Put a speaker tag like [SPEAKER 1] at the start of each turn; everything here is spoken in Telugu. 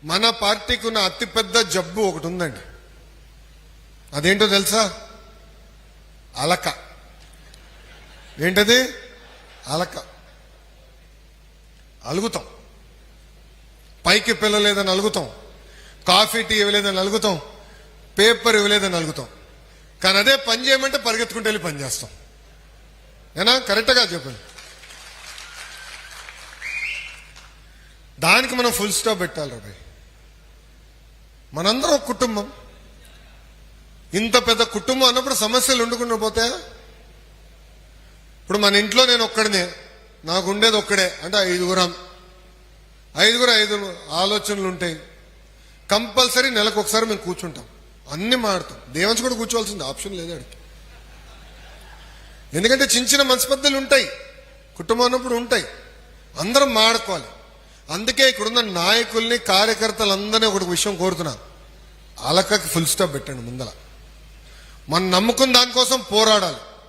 [SPEAKER 1] మన పార్టీకి ఉన్న అతిపెద్ద జబ్బు ఒకటి ఉందండి. అదేంటో తెలుసా? అలక. ఏంటది? అలక. అలుగుతాం, పైకి పిల్లలేదని అలుగుతాం, కాఫీ టీ ఇవ్వలేదని అలుగుతాం, పేపర్ ఇవ్వలేదని అలుగుతాం. కానీ అదే పని చేయమంటే పరిగెత్తుకుంటూ వెళ్ళి పని చేస్తాం. ఏనా? కరెక్ట్గా చెప్పండి. దానికి మనం ఫుల్ స్టాప్ పెట్టాలి రా భయ్. మనందరం ఒక కుటుంబం. ఇంత పెద్ద కుటుంబం అన్నప్పుడు సమస్యలు ఉండకుండా పోతాయా? ఇప్పుడు మన ఇంట్లో నేను ఒక్కడినే, నాకు ఉండేది ఒక్కడే అంటే ఐదుగురు ఆలోచనలు ఉంటాయి. కంపల్సరీ నెలకు ఒకసారి మేము కూర్చుంటాం, అన్ని మాడతాం. దేవంశ్ కూడా కూర్చోవాల్సింది, ఆప్షన్ లేదు అడిగి. ఎందుకంటే చిన్న చిన్న మనస్పర్ధలు ఉంటాయి, కుటుంబం అన్నప్పుడు ఉంటాయి, అందరం మాడుకోవాలి. అందుకే ఇక్కడున్న నాయకుల్ని కార్యకర్తలందరినీ ఒక విషయం కోరుతున్నాను, అలకకి ఫుల్ స్టాప్ పెట్టండి. ముందల మనం నమ్ముకున్న దానికోసం పోరాడాలి.